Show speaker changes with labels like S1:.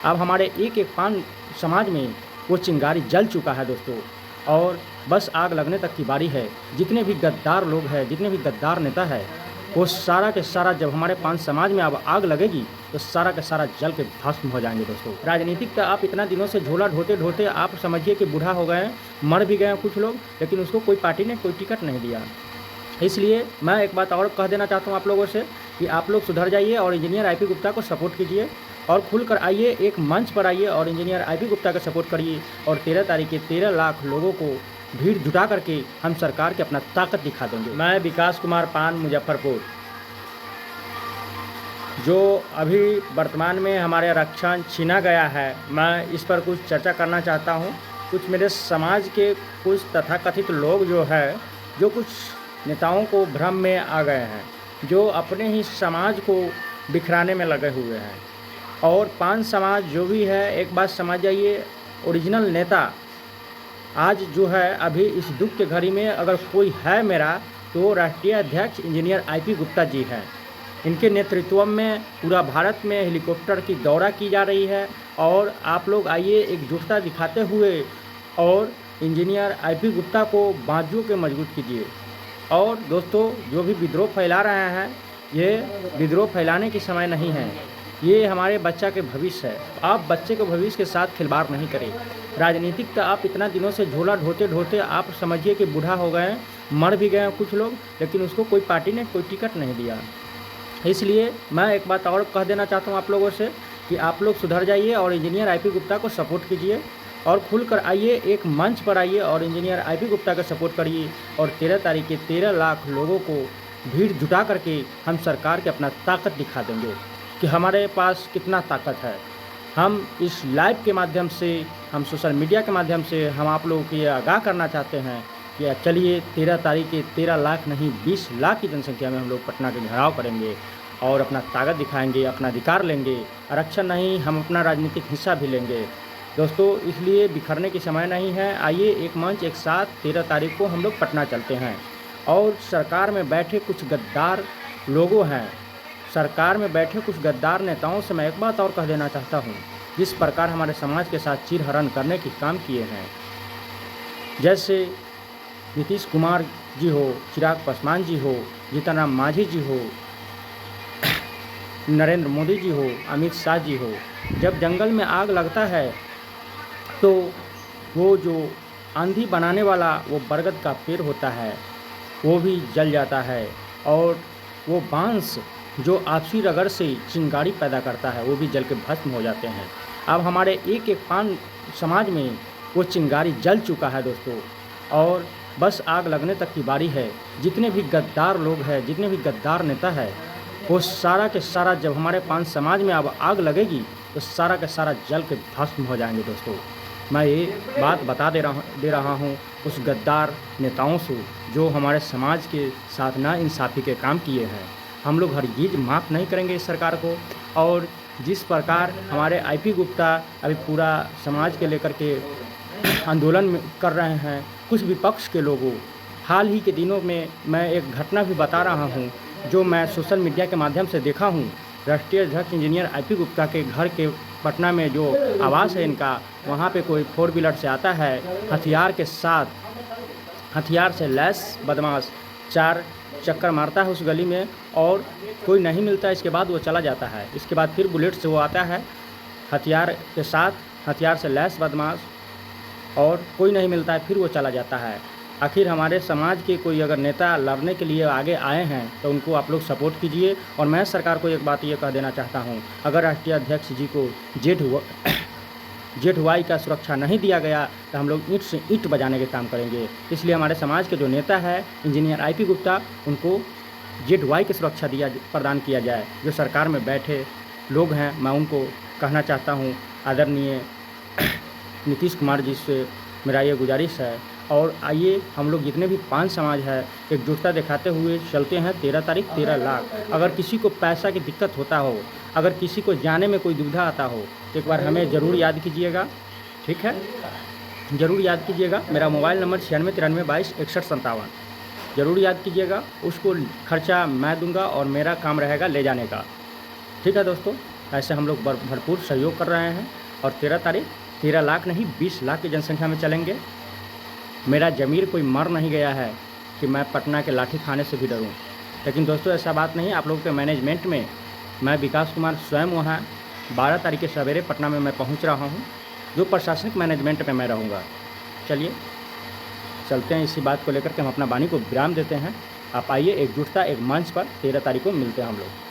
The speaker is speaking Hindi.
S1: अब हमारे एक एक पान समाज में वो चिंगारी जल चुका है दोस्तों, और बस आग लगने तक की बारी है। जितने भी गद्दार लोग हैं, जितने भी गद्दार नेता है, वो सारा के सारा जब हमारे पान समाज में अब आग लगेगी तो सारा का सारा जल के भस्म हो जाएंगे दोस्तों। राजनीतिक का आप इतना दिनों से झोला ढोते ढोते आप समझिए कि बूढ़ा हो गए हैं, मर भी गए हैं कुछ लोग, लेकिन उसको कोई पार्टी ने कोई टिकट नहीं दिया। इसलिए मैं एक बात और कह देना चाहता हूँ आप लोगों से कि आप लोग सुधर जाइए और इंजीनियर आईपी गुप्ता को सपोर्ट कीजिए और खुलकर आइए, एक मंच पर आइए और इंजीनियर आईपी गुप्ता का सपोर्ट करिए। और 13 तारीख के 13 लाख लोगों को भीड़ जुटा करके हम सरकार की अपना ताकत दिखा देंगे। मैं विकास कुमार पान, मुजफ्फरपुर। जो अभी वर्तमान में हमारे आरक्षण छीना गया है, मैं इस पर कुछ चर्चा करना चाहता हूँ। कुछ मेरे समाज के कुछ तथाकथित लोग जो है, जो कुछ नेताओं को भ्रम में आ गए हैं, जो अपने ही समाज को बिखराने में लगे हुए हैं। और पान समाज जो भी है, एक बात समझ जाइए, ओरिजिनल नेता आज जो है अभी इस दुख के घड़ी में अगर कोई है मेरा, तो राष्ट्रीय अध्यक्ष इंजीनियर आईपी गुप्ता जी हैं। इनके नेतृत्व में पूरा भारत में हेलीकॉप्टर की दौरा की जा रही है। और आप लोग आइए एकजुटता दिखाते हुए और इंजीनियर आईपी गुप्ता को बाजुओं के मजबूत कीजिए। और दोस्तों, जो भी विद्रोह फैला रहे हैं, ये विद्रोह फैलाने की समय नहीं है, ये हमारे बच्चा के भविष्य है। आप बच्चे के भविष्य के साथ खिलवाड़ नहीं करें। राजनीतिक का आप इतना दिनों से झोला ढोते ढोते आप समझिए कि बूढ़ा हो गए हैं, मर भी गए हैं कुछ लोग, लेकिन उसको कोई पार्टी ने कोई टिकट नहीं दिया। इसलिए मैं एक बात और कह देना चाहता हूँ आप लोगों से कि आप लोग सुधर जाइए और इंजीनियर आईपी गुप्ता को सपोर्ट कीजिए और खुलकर आइए, एक मंच पर आइए और इंजीनियर आईपी गुप्ता का सपोर्ट करिए। और 13 तारीख के 13 लाख लोगों को भीड़ जुटा करके हम सरकार की अपना ताकत दिखा देंगे कि हमारे पास कितना ताकत है। हम इस लाइव के माध्यम से, हम सोशल मीडिया के माध्यम से हम आप लोगों को ये आगाह करना चाहते हैं कि चलिए 13 तारीख के 13 लाख नहीं 20 लाख की जनसंख्या में हम लोग पटना के घेराव करेंगे और अपना ताकत दिखाएंगे, अपना अधिकार लेंगे। आरक्षण नहीं, हम अपना राजनीतिक हिस्सा भी लेंगे दोस्तों। इसलिए बिखरने की समय नहीं है। आइए एक मंच, एक साथ 13 तारीख को हम लोग पटना चलते हैं। और सरकार में बैठे कुछ गद्दार लोगों हैं, सरकार में बैठे कुछ गद्दार नेताओं से मैं एक बात और कह देना चाहता हूँ। जिस प्रकार हमारे समाज के साथ चीरहरण करने की काम किए हैं, जैसे नीतीश कुमार जी हो, चिराग पासवान जी हो, जीतन राम मांझी जी हो, नरेंद्र मोदी जी हो, अमित शाह जी हो, जब जंगल में आग लगता है तो वो जो आंधी बनाने वाला वो बरगद का पेड़ होता है, वो भी जल जाता है। और वो बांस जो आपसी रगड़ से चिंगारी पैदा करता है, वो भी जल के भस्म हो जाते हैं। अब हमारे एक एक पान समाज में वो चिंगारी जल चुका है दोस्तों, और बस आग लगने तक की बारी है। जितने भी गद्दार लोग हैं, जितने भी गद्दार नेता है, वो सारा के सारा जब हमारे पान समाज में अब आग लगेगी तो सारा का सारा जल के भस्म हो जाएंगे दोस्तों। मैं ये बात बता दे रहा हूँ उस गद्दार नेताओं से जो हमारे समाज के साथ नाइंसाफ़ी के काम किए हैं। हम लोग हरगिज़ माफ़ नहीं करेंगे इस सरकार को। और जिस प्रकार हमारे आईपी गुप्ता अभी पूरा समाज के लेकर के आंदोलन में कर रहे हैं, कुछ विपक्ष के लोगों, हाल ही के दिनों में मैं एक घटना भी बता रहा हूँ जो मैं सोशल मीडिया के माध्यम से देखा हूँ। राष्ट्रीय अध्यक्ष इंजीनियर आईपी गुप्ता के घर के पटना में जो आवास है इनका, वहाँ पे कोई 4 व्हीलर से आता है हथियार के साथ, हथियार से लैस बदमाश 4 चक्कर मारता है उस गली में और कोई नहीं मिलता। इसके बाद वो चला जाता है। इसके बाद फिर बुलेट से वो आता है हथियार के साथ, हथियार से लैस बदमाश, और कोई नहीं मिलता है, फिर वो चला जाता है। आखिर हमारे समाज के कोई अगर नेता लड़ने के लिए आगे आए हैं तो उनको आप लोग सपोर्ट कीजिए। और मैं सरकार को एक बात ये कह देना चाहता हूँ, अगर राष्ट्रीय अध्यक्ष जी को जेठ वाई का सुरक्षा नहीं दिया गया तो हम लोग ईंट से ईंट बजाने के काम करेंगे। इसलिए हमारे समाज के जो नेता है इंजीनियर आईपी गुप्ता, उनको जेठ वाई की सुरक्षा प्रदान किया जाए। जो सरकार में बैठे लोग हैं, मैं उनको कहना चाहता हूँ, आदरणीय नीतीश कुमार जी से मेरा ये गुजारिश है। और आइए हम लोग जितने भी पान समाज है एकजुटता दिखाते हुए चलते हैं। 13 तारीख 13 लाख। अगर किसी को पैसा की दिक्कत होता हो, अगर किसी को जाने में कोई दुविधा आता हो, तो एक बार हमें ज़रूर याद कीजिएगा, ठीक है? ज़रूर याद कीजिएगा। मेरा मोबाइल नंबर 9693226157। ज़रूर याद कीजिएगा। उसको खर्चा मैं दूंगा और मेरा काम रहेगा ले जाने का। ठीक है दोस्तों। ऐसे हम लोग भरपूर सहयोग कर रहे हैं और 13 तारीख 13 लाख नहीं 20 लाख की जनसंख्या में चलेंगे। मेरा ज़मीर कोई मर नहीं गया है कि मैं पटना के लाठी खाने से भी डरूं। लेकिन दोस्तों ऐसा बात नहीं, आप लोगों के मैनेजमेंट में मैं विकास कुमार स्वयं वहाँ 12 तारीख के सवेरे पटना में मैं पहुँच रहा हूँ, जो प्रशासनिक मैनेजमेंट में मैं रहूँगा। चलिए चलते हैं, इसी बात को लेकर के हम अपना वाणी को विराम देते हैं। आप आइए, एकजुटता एक मंच पर 13 तारीख को मिलते हैं हम लोग।